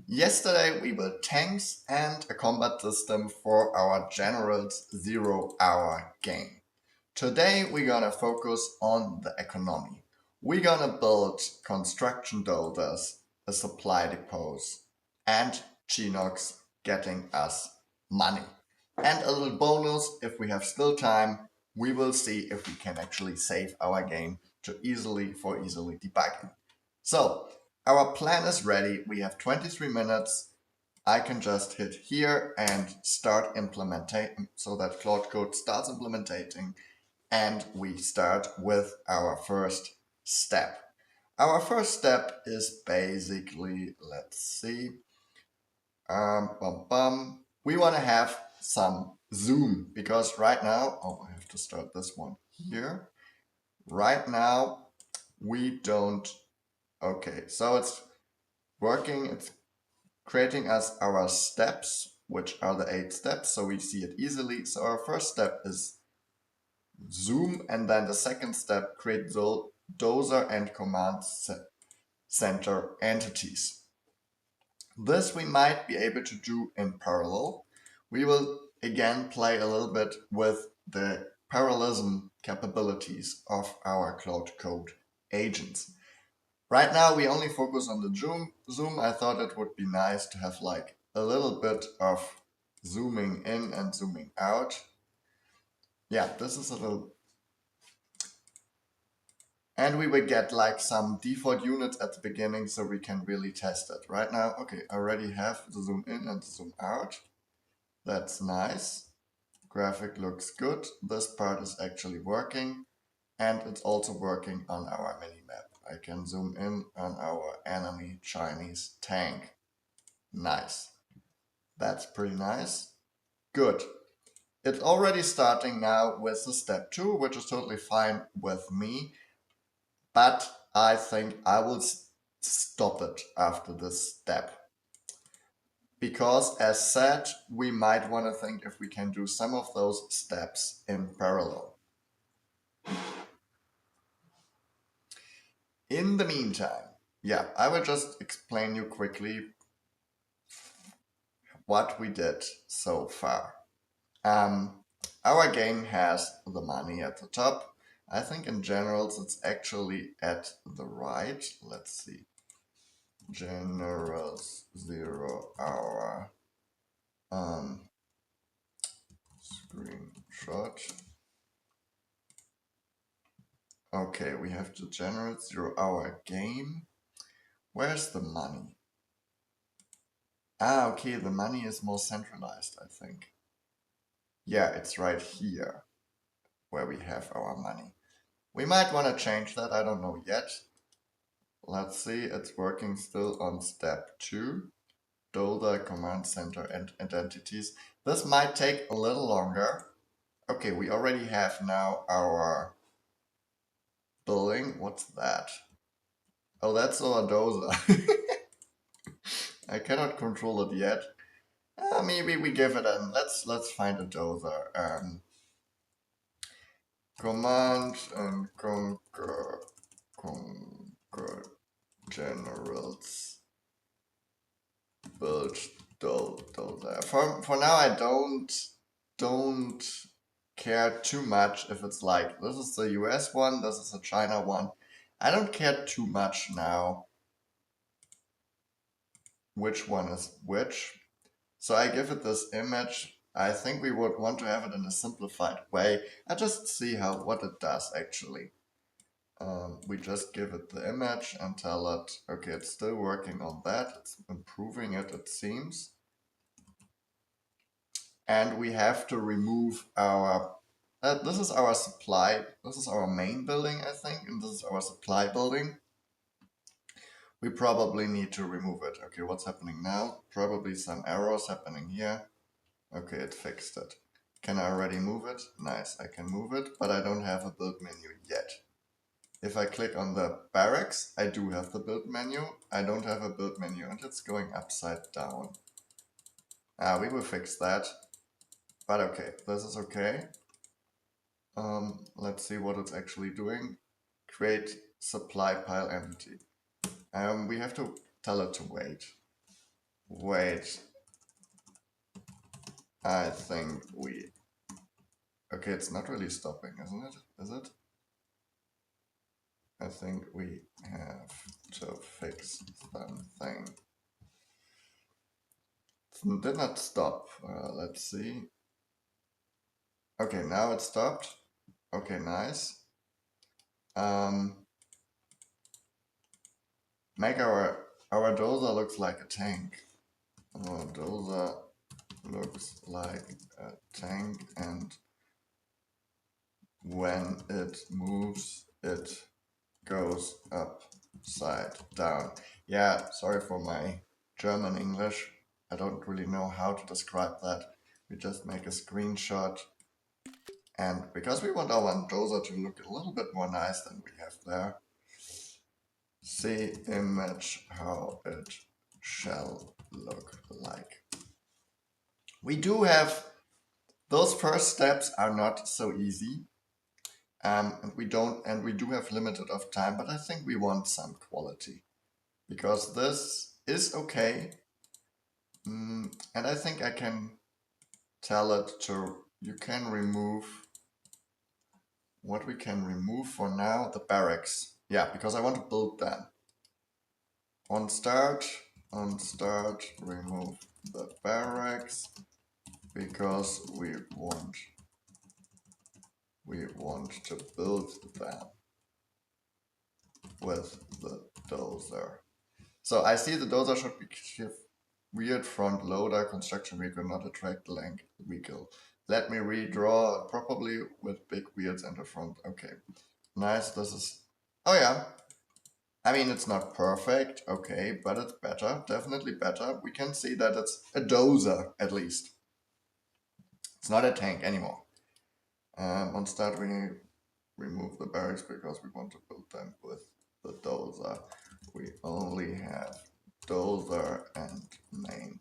Yesterday we built tanks and a combat system for our General's 0-hour game. Today we're gonna focus on the economy. We're gonna build construction dozers, a supply depots, and Chinooks getting us money. And a little bonus, if we have still time, we will see if we can actually save our game to easily debugging. So our plan is ready. We have 23 minutes. I can just hit here and start implementing so that Claude Code starts implementing, and we start with our first step. Our first step is basically, let's see, we want to have some zoom because right now, I have to start this one here. Right now, we don't. Okay, so it's working, it's creating us our steps, which are the 8 steps, so we see it easily. So our first step is zoom, and then the second step, create dozer and command center entities. This we might be able to do in parallel. We will again play a little bit with the parallelism capabilities of our Claude Code agents. Right now we only focus on the zoom. I thought it would be nice to have like a little bit of zooming in and zooming out. Yeah, this is a little... And we will get like some default units at the beginning so we can really test it. Right now, okay, I already have the zoom in and the zoom out. That's nice. Graphic looks good. This part is actually working. And it's also working on our minimap. I can zoom in on our enemy Chinese tank. Nice. That's pretty nice. Good. It's already starting now with the step 2, which is totally fine with me. But I think I will stop it after this step. Because as said, we might want to think if we can do some of those steps in parallel. In the meantime, yeah, I will just explain you quickly what we did so far. Our game has the money at the top. I think in generals it's actually at the right. Let's see. Generals 0-hour screenshot. Okay, we have the general 0-hour game. Where's the money? Ah, okay, the money is more centralized, I think. Yeah, it's right here where we have our money. We might want to change that, I don't know yet. Let's see, it's working still on step 2. Dozer, command center, and identities. This might take a little longer. Okay, we already have now our building. What's that? Oh, that's our dozer. I cannot control it yet. Maybe we give it a... Let's find a dozer. Command and conquer generals. Build dozer. For now, I don't care too much if it's like this is the US one, this is the China one. I don't care too much now which one is which. So I give it this image. I think we would want to have it in a simplified way. I just see what it does actually. We just give it the image and tell it, okay, it's still working on that. It's improving it, it seems. And we have to remove our, this is our supply. This is our main building, I think, and this is our supply building. We probably need to remove it. Okay, what's happening now? Probably some errors happening here. Okay, it fixed it. Can I already move it? Nice, I can move it, but I don't have a build menu yet. If I click on the barracks, I do have the build menu. I don't have a build menu and it's going upside down. We will fix that. But okay, this is okay. Let's see what it's actually doing. Create supply pile entity. We have to tell it to wait. Wait, I think we... Okay, it's not really stopping, isn't it? Is it? I think we have to fix something. It did not stop. Let's see. Okay, now it stopped. Okay, nice. Make our dozer looks like a tank. Our dozer looks like a tank, and when it moves, it goes upside down. Yeah, sorry for my German English. I don't really know how to describe that. We just make a screenshot. And because we want our dozer to look a little bit more nice than we have there, see image how it shall look like. We do have, those first steps are not so easy. And we do have limited of time, but I think we want some quality because this is okay. And I think I can tell it to, you can remove, what we can remove for now, the barracks. Yeah, because I want to build them. On start, remove the barracks because we want to build them with the dozer. So I see the dozer should be weird front loader construction vehicle, not a tracked length vehicle. Let me redraw, probably with big wheels and a front. Okay, nice. This is, oh yeah. I mean, it's not perfect, okay, but it's better, definitely better. We can see that it's a dozer at least. It's not a tank anymore. On start, we remove the barracks because we want to build them with the dozer. We only have dozer and main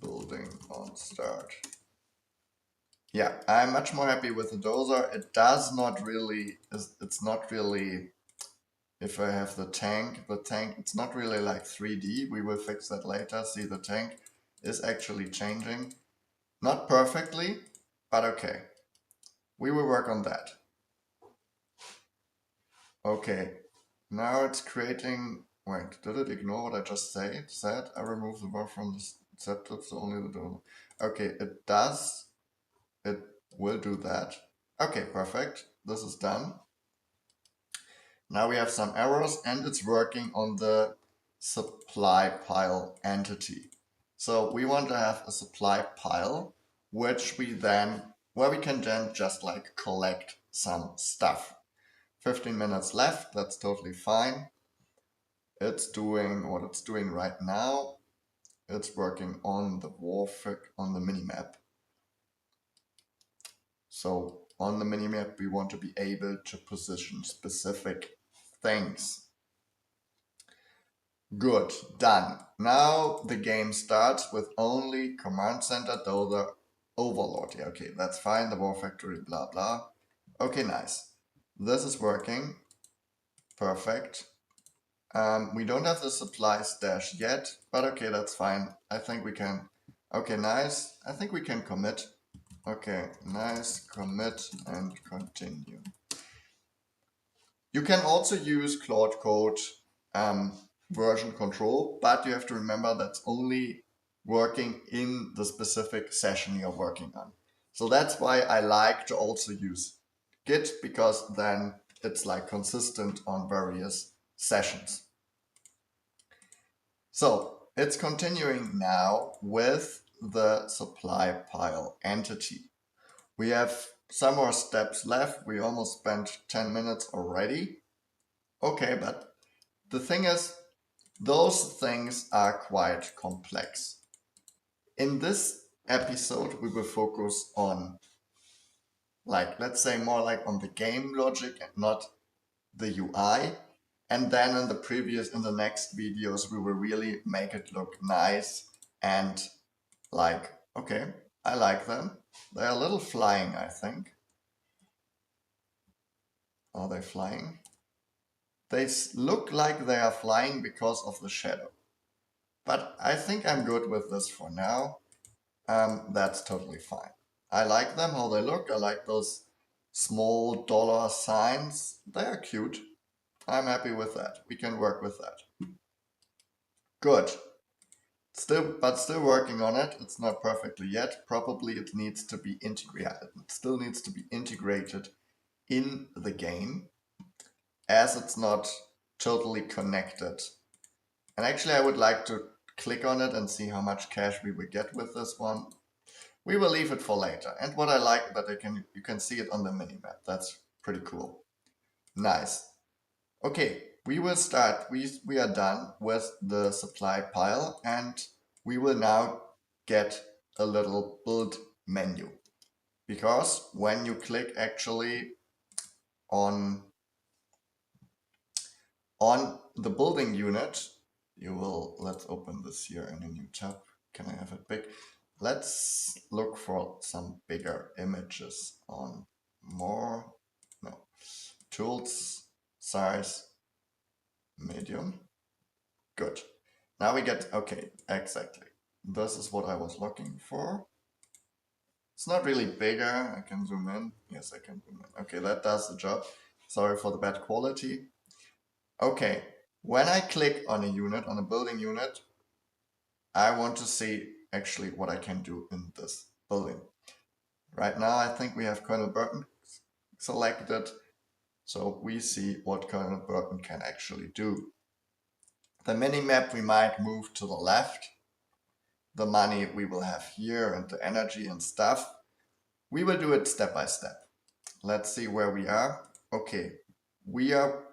building on start. Yeah, I'm much more happy with the dozer. It does not really, it's not really, if I have the tank, it's not really like 3D. We will fix that later. See, the tank is actually changing. Not perfectly, but okay. We will work on that. Okay, now it's creating, wait, did it ignore what I just said? I removed the bar from the set clips, only the dozer. Okay, it does. It will do that. Okay, perfect. This is done. Now we have some errors and it's working on the supply pile entity. So we want to have a supply pile, which we then, where we can then just like collect some stuff. 15 minutes left, that's totally fine. It's doing what it's doing right now. It's working on the warfare, on the minimap. So on the minimap, we want to be able to position specific things. Good, done. Now the game starts with only command center dozer overlord. Yeah, okay, that's fine. The war factory, blah, blah. Okay, nice. This is working. Perfect. We don't have the supply stash yet, but okay, that's fine. I think we can. Okay, nice. I think we can commit. Okay, nice. Commit and continue. You can also use Claude Code version control, but you have to remember that's only working in the specific session you're working on. So that's why I like to also use Git, because then it's like consistent on various sessions. So it's continuing now with the supply pile entity. We have some more steps left. We almost spent 10 minutes already. Okay, but the thing is, those things are quite complex. In this episode, we will focus on, like, let's say more like on the game logic and not the UI. And then in the next videos, we will really make it look nice and like, okay, I like them. They're a little flying, I think. Are they flying? They look like they are flying because of the shadow. but I think I'm good with this for now. That's totally fine. I like them, how they look. I like those small dollar signs. They are cute. I'm happy with that. We can work with that. Good. But still working on it. It's not perfectly yet. Probably it needs to be integrated. It still needs to be integrated in the game, as it's not totally connected. And actually I would like to click on it and see how much cash we will get with this one. We will leave it for later. And what I like that you can see it on the minimap. That's pretty cool. Nice. Okay, we will start. We are done with the supply pile, and we will now get a little build menu. Because when you click actually on the building unit, you will, let's open this here in a new tab. Can I have it big? Let's look for some bigger images on more, no, tools, size, medium. Good. Now we get, okay, exactly. This is what I was looking for. It's not really bigger. I can zoom in. Yes, I can zoom in. Okay, that does the job. Sorry for the bad quality. Okay, when I click on a unit, on a building unit, I want to see actually what I can do in this building. Right now, I think we have Colonel Burton selected, so we see what Colonel Burton can actually do. The mini-map we might move to the left. The money we will have here and the energy and stuff. We will do it step by step. Let's see where we are. Okay, we are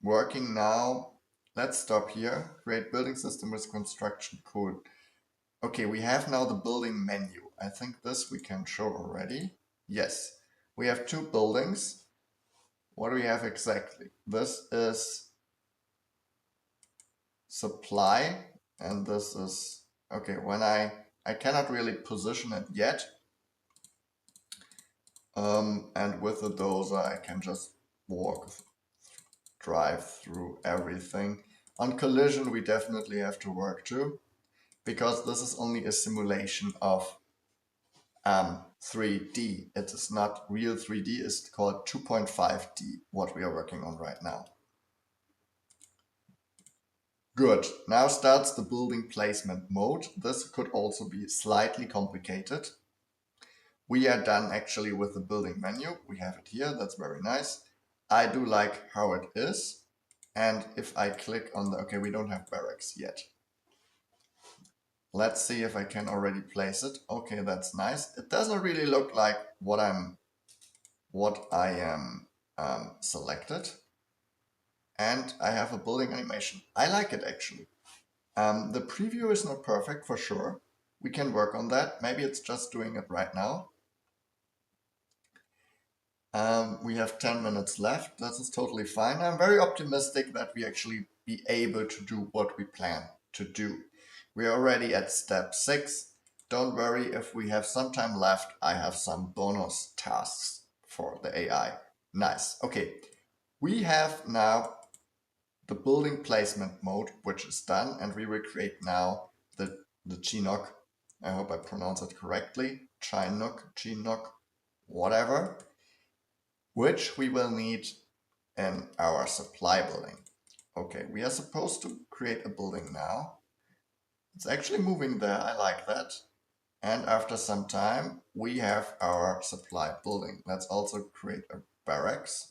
working now. Let's stop here. Create building system with construction code. Okay, we have now the building menu. I think this we can show already. Yes, we have two buildings. What do we have exactly? This is supply, and this is, okay, when I cannot really position it yet. And with the dozer, I can just drive through everything. On collision, we definitely have to work too, because this is only a simulation of 3D. It is not real 3D. It's called 2.5D, what we are working on right now. Good. Now starts the building placement mode. This could also be slightly complicated. We are done actually with the building menu. We have it here. That's very nice. I do like how it is. And if I click on the, okay, we don't have barracks yet. Let's see if I can already place it. Okay, that's nice. It doesn't really look like what I am selected. And I have a building animation. I like it actually. The preview is not perfect for sure. We can work on that. Maybe it's just doing it right now. We have 10 minutes left. That is totally fine. I'm very optimistic that we actually be able to do what we plan to do. We're already at step 6. Don't worry, if we have some time left, I have some bonus tasks for the AI. Nice. Okay, we have now the building placement mode, which is done, and we will create now the Chinook. I hope I pronounce it correctly. Chinook, whatever, which we will need in our supply building. Okay, we are supposed to create a building now. It's actually moving there. I like that. And after some time, we have our supply building. Let's also create a barracks.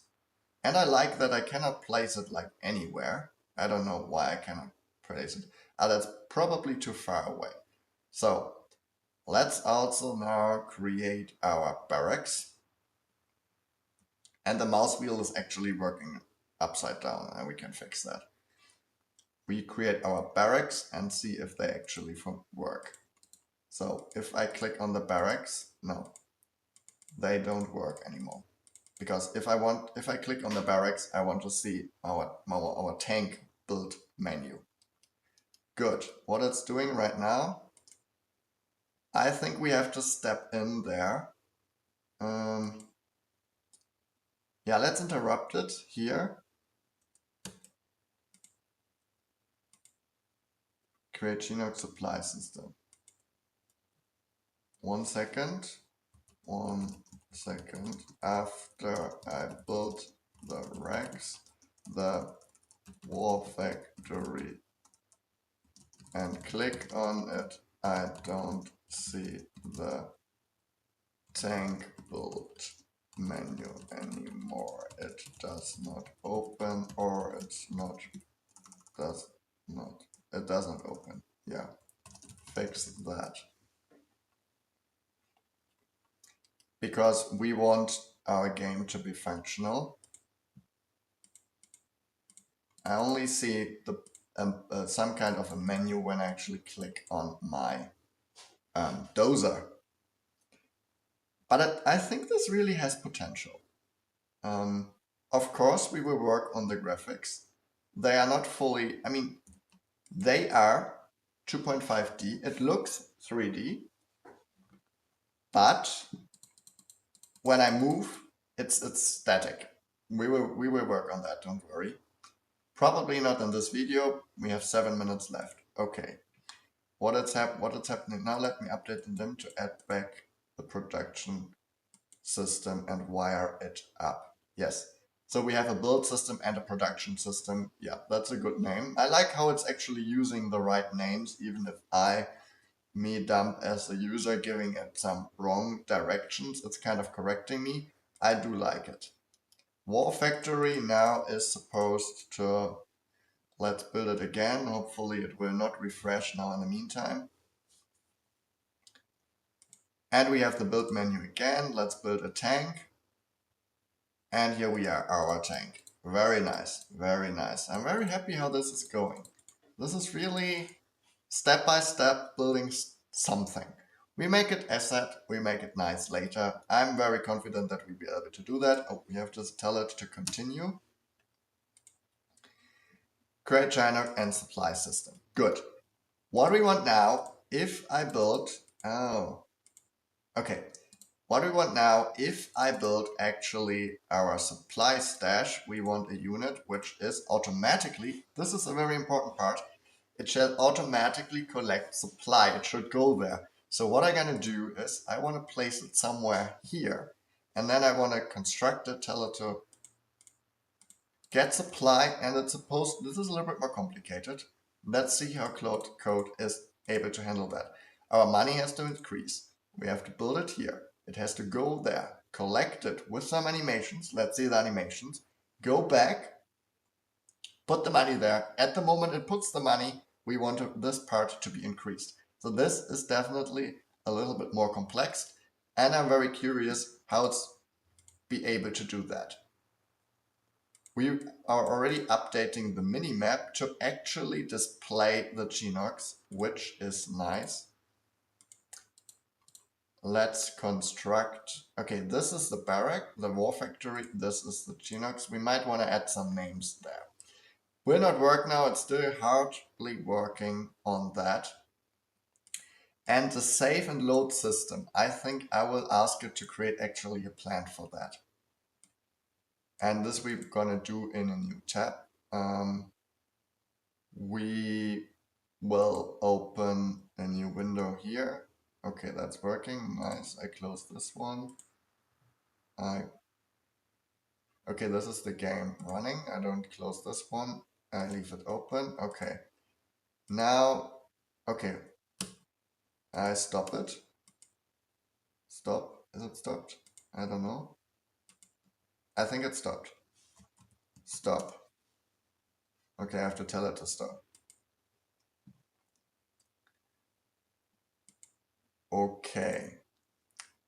And I like that I cannot place it like anywhere. I don't know why I cannot place it. That's probably too far away. So let's also now create our barracks. And the mouse wheel is actually working upside down, and we can fix that. We create our barracks and see if they actually work. So if I click on the barracks, no, they don't work anymore. Because if I click on the barracks, I want to see our tank build menu. Good. What it's doing right now, I think we have to step in there. Yeah, let's interrupt it here. create Chinook supply system. 1 second. 1 second. After I built the racks, the war factory, and click on it, I don't see the tank build menu anymore. It does not open, or it doesn't open. Yeah, fix that. Because we want our game to be functional. I only see the some kind of a menu when I actually click on my dozer. But I think this really has potential. Of course, we will work on the graphics. They are not fully, I mean, they are 2.5D. It looks 3D, but when I move, it's static. We will work on that, don't worry. Probably not in this video. We have 7 minutes left. Okay. What is happening now? Let me update them to add back the production system and wire it up. Yes. So we have a build system and a production system. Yeah, that's a good name. I like how it's actually using the right names, even if me dumb as a user, giving it some wrong directions. It's kind of correcting me. I do like it. War Factory now is supposed to, let's build it again. Hopefully it will not refresh now in the meantime. And we have the build menu again. Let's build a tank. And here we are, our tank. Very nice, very nice. I'm very happy how this is going. This is really step by step building something. We make it asset, we make it nice later. I'm very confident that we'll be able to do that. Oh, we have to tell it to continue. Create Chinook and supply system. Good. What do we want now? If I build, okay. What do we want now? If I build actually our supply stash, we want a unit which is automatically, this is a very important part, it shall automatically collect supply. It should go there. So what I'm going to do is I want to place it somewhere here. And then I want to construct it, tell it to get supply, and it's supposed, this is a little bit more complicated. Let's see how Claude Code is able to handle that. Our money has to increase. We have to build it here. It has to go there, collect it with some animations. Let's see the animations. Go back, put the money there. At the moment it puts the money, we want this part to be increased. So this is definitely a little bit more complex, and I'm very curious how it's be able to do that. We are already updating the minimap to actually display the Chinooks, which is nice. Let's construct, okay, this is the barrack, the war factory, this is the Chinooks. We might want to add some names there. Will not work now, it's still hardly working on that. And the save and load system, I think I will ask it to create actually a plan for that. And this we're gonna do in a new tab. We will open a new window here. Okay, that's working, nice. I close this one. Okay, this is the game running. I don't close this one. I leave it open. Okay. Now, okay. I stop it. Stop. Is it stopped? I don't know. I think it stopped. Stop. Okay, I have to tell it to stop. Okay.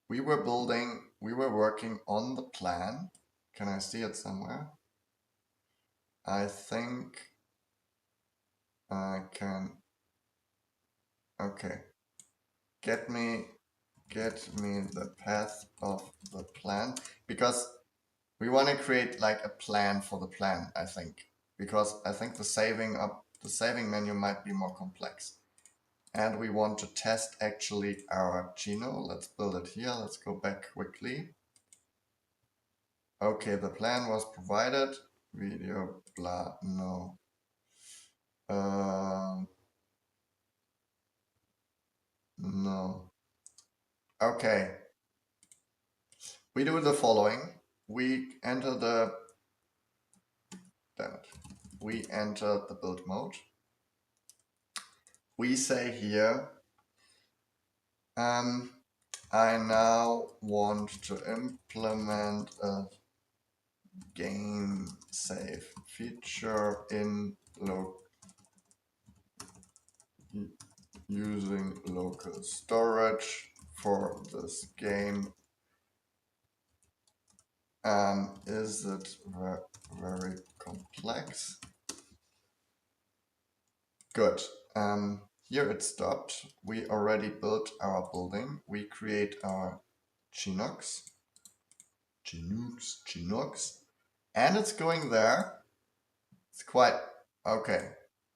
We were working on the plan. Can I see it somewhere? I think I can. Okay. Get me the path of the plan, because we want to create like a plan for the plan, I think, because I think the saving menu might be more complex. And we want to test actually our Chino. Let's build it here. Let's go back quickly. Okay, the plan was provided. Video, blah, no. Okay. We do the following. We enter the, damn it. We enter the build mode. We say here, I now want to implement a game save feature in using local storage for this game. Is it very complex? Good. Here it stopped. We already built our building. We create our Chinooks, Chinooks, and it's going there. It's quite okay.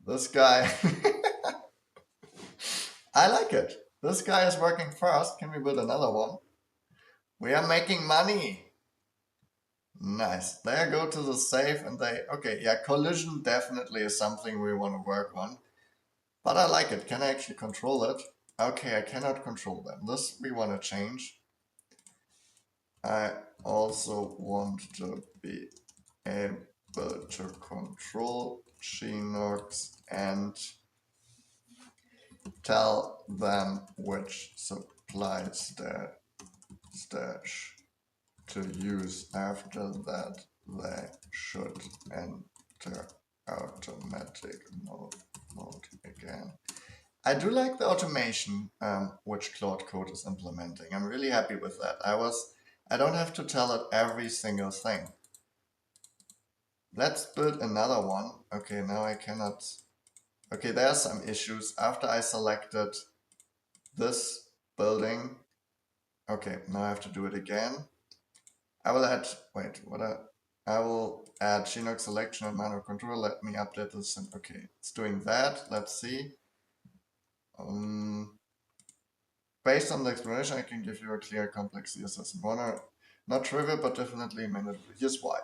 This guy, I like it. This guy is working fast. Can we build another one? We are making money. Nice. They go to the safe and they, okay, yeah, collision definitely is something we want to work on. But I like it. Can I actually control it? Okay, I cannot control them. This we want to change. I also want to be able to control Chinooks and tell them which supply stash to use. After that, they should enter automatic mode again. I do like the automation which Claude Code is implementing. I'm really happy with that. I don't have to tell it every single thing. Let's build another one. Okay, now I cannot. Okay, there are some issues. After I selected this building, okay, now I have to do it again. I will add, wait, I will add Chinook selection and manual control. Let me update this. And okay, it's doing that. Let's see. Based on the explanation, I can give you a clear, complex CSS one. Not trivial, but definitely manageable. Here's why.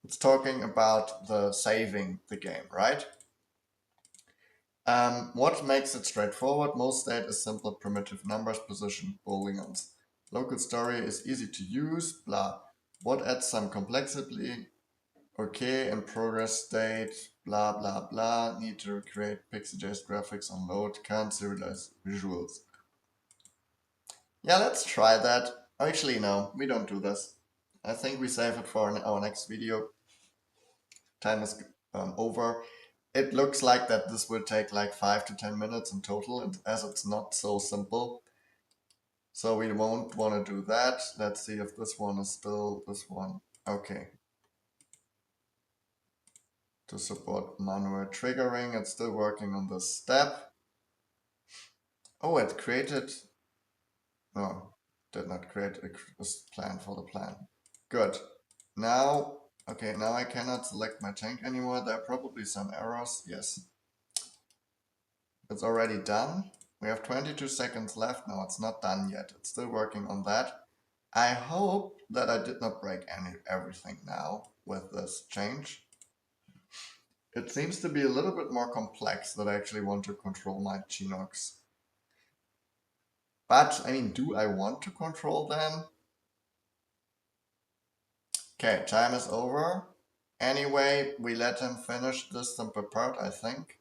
It's talking about the saving the game, right? What makes it straightforward? Most state is simple primitive numbers position polygons. Local story is easy to use, blah. What adds some complexity? Okay, in progress state, blah, blah, blah. Need to create pixel.js graphics on load, can't serialize visuals. Yeah, let's try that. Actually, no, we don't do this. I think we save it for our next video. Time is over. It looks like that this will take like 5 to 10 minutes in total, as it's not so simple. So we won't want to do that. Let's see if this one is still this one. Okay. To support manual triggering, it's still working on this step. Oh, it created. No, did not create a plan for the plan. Good. Now, okay, now I cannot select my tank anymore. There are probably some errors. Yes. It's already done. We have 22 seconds left. No, it's not done yet. It's still working on that. I hope that I did not break everything now with this change. It seems to be a little bit more complex that I actually want to control my Chinooks. But, I mean, do I want to control them? Okay, time is over. Anyway, we let him finish this simple part, I think.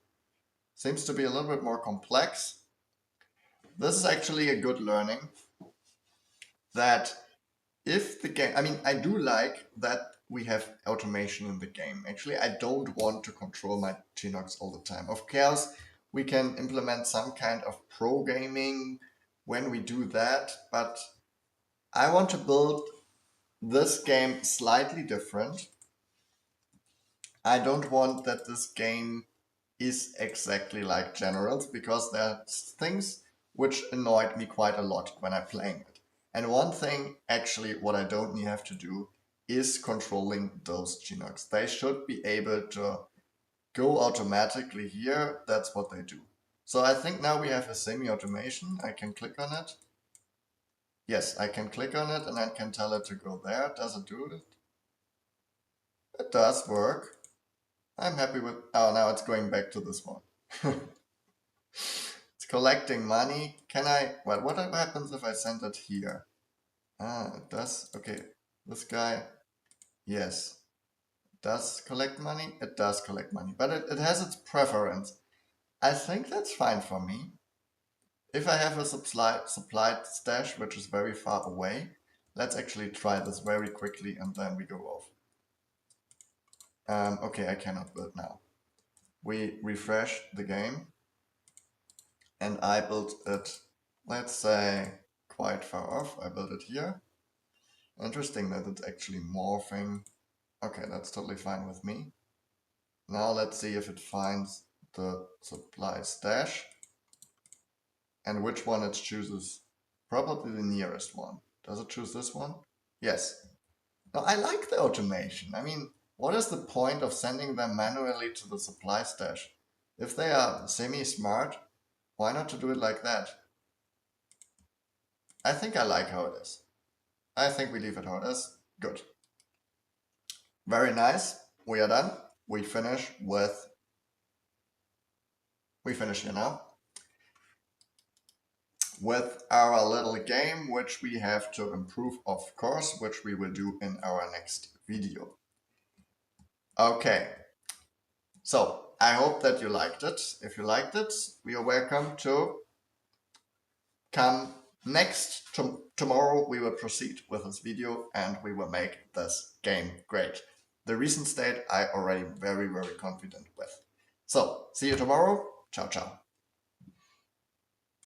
Seems to be a little bit more complex. This is actually a good learning that if the game, I mean, I do like that we have automation in the game. Actually, I don't want to control my Chinooks all the time. Of course, we can implement some kind of pro gaming when we do that, but I want to build this game slightly different. I don't want that this game is exactly like Generals, because there are things which annoyed me quite a lot when I'm playing it. And one thing, actually, what I don't have to do is controlling those Chinooks. They should be able to go automatically here. That's what they do. So I think now we have a semi-automation. I can click on it. Yes, I can click on it and I can tell it to go there. Does it do it? It does work. I'm happy with, oh, now it's going back to this one. It's collecting money. Can I, well, what happens if I send it here? Ah, it does, okay. This guy, yes, does collect money. It does collect money, but it has its preference. I think that's fine for me. If I have a supplied stash, which is very far away, let's actually try this very quickly and then we go off. Okay, I cannot build now. We refresh the game and I built it, let's say, quite far off. I built it here. Interesting that it's actually morphing. Okay, that's totally fine with me. Now let's see if it finds the supply stash and which one it chooses. Probably the nearest one. Does it choose this one? Yes. Now I like the automation. I mean, what is the point of sending them manually to the supply stash? If they are semi-smart, why not to do it like that? I think I like how it is. I think we leave it how it is. Good. Very nice. We are done. We finish here now with our little game, which we have to improve, of course, which we will do in our next video. Okay. So I hope that you liked it. If you liked it, you are welcome to come next tomorrow. We will proceed with this video and we will make this game great. The recent state I already very confident with. So see you tomorrow. Ciao, ciao.